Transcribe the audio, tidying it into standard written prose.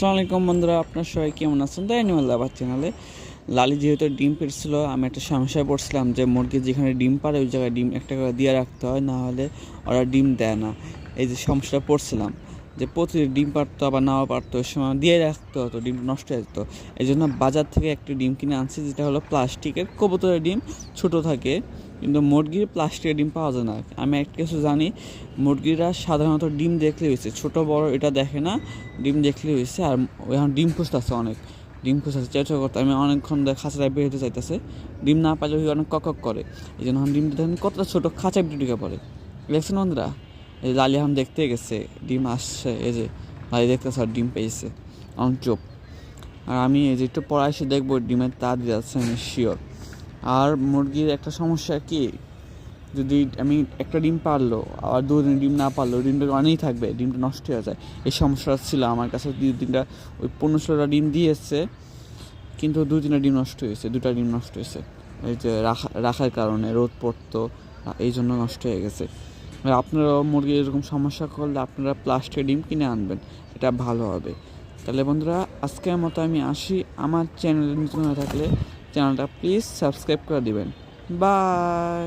আসসালামু আলাইকুম বন্ধুরা, আপনার সবাই কেমন আছেন? তাই অ্যানিমাল লাভার চ্যানেলে লালি যেহেতু ডিম পেড়ছিল, আমি একটা সমস্যায় পড়ছিলাম যে মুরগি যেখানে ডিম পারে ওই জায়গায় ডিম একটা করে দিয়ে রাখতে হয়, না হলে ওরা ডিম দেয় না। এই যে সমস্যাটা পড়ছিলাম যে প্রতিদিন ডিম পারতো আবার নাও পারতো, ওই সময় দিয়ে রাখতে হতো, ডিম নষ্ট হয়ে যেত। এই জন্য বাজার থেকে একটি ডিম কিনে আনছি, যেটা হলো প্লাস্টিকের। কবুতরের ডিম ছোট থাকে, কিন্তু মুরগির প্লাস্টিকের ডিম পাওয়া যায় না। আমি একটা কিছু জানি, মুরগিরা সাধারণত ডিম দেখলে হয়েছে, ছোট বড় এটা দেখে না, ডিম দেখলে হয়েছে। আর এখন ডিম খুঁজতেছে, অনেক ডিম খুঁজতেছে, চেষ্টা করতে আমি অনেকক্ষণ খাঁচায় বেরোতে চাইতেছে, ডিম না পাইলে অনেক কক করে। এই জন্য এখন ডিম দেখেন কতটা ছোটো খাঁচায় ঢুকে পড়ে। দেখছেন বন্ধুরা, এই লালি এখন দেখতে গেছে ডিম আসছে, এই যে লালি দেখতেছে আর ডিম পেয়েছে, অন চোপ। আর আমি এই যে একটু পরে এসে দেখবো ডিমের তা দিয়ে যাচ্ছে, আমি শিওর। আর মুরগির একটা সমস্যা কি, যদি আমি একটা ডিম পারলো আবার দুদিন ডিম না পারলো, ডিমটা অনেকই থাকবে, ডিমটা নষ্ট হয়ে যায়। এই সমস্যাটা ছিল আমার কাছে। 2-3টা ওই 15-16টা ডিম দিয়েছে, কিন্তু 2-3টা ডিম নষ্ট হয়েছে, 2টা ডিম নষ্ট হয়েছে। এই যে রাখার কারণে রোদ পড়তো, এই জন্য নষ্ট হয়ে গেছে। আর আপনারাও মুরগির এরকম সমস্যা করলে আপনারা প্লাস্টিকের ডিম কিনে আনবেন, এটা ভালো হবে। তাহলে বন্ধুরা, আজকের মতো আমি আসি। আমার চ্যানেলে নতুন হয়ে থাকলে চ্যানেলটা প্লিজ সাবস্ক্রাইব করে দিবেন। বাই।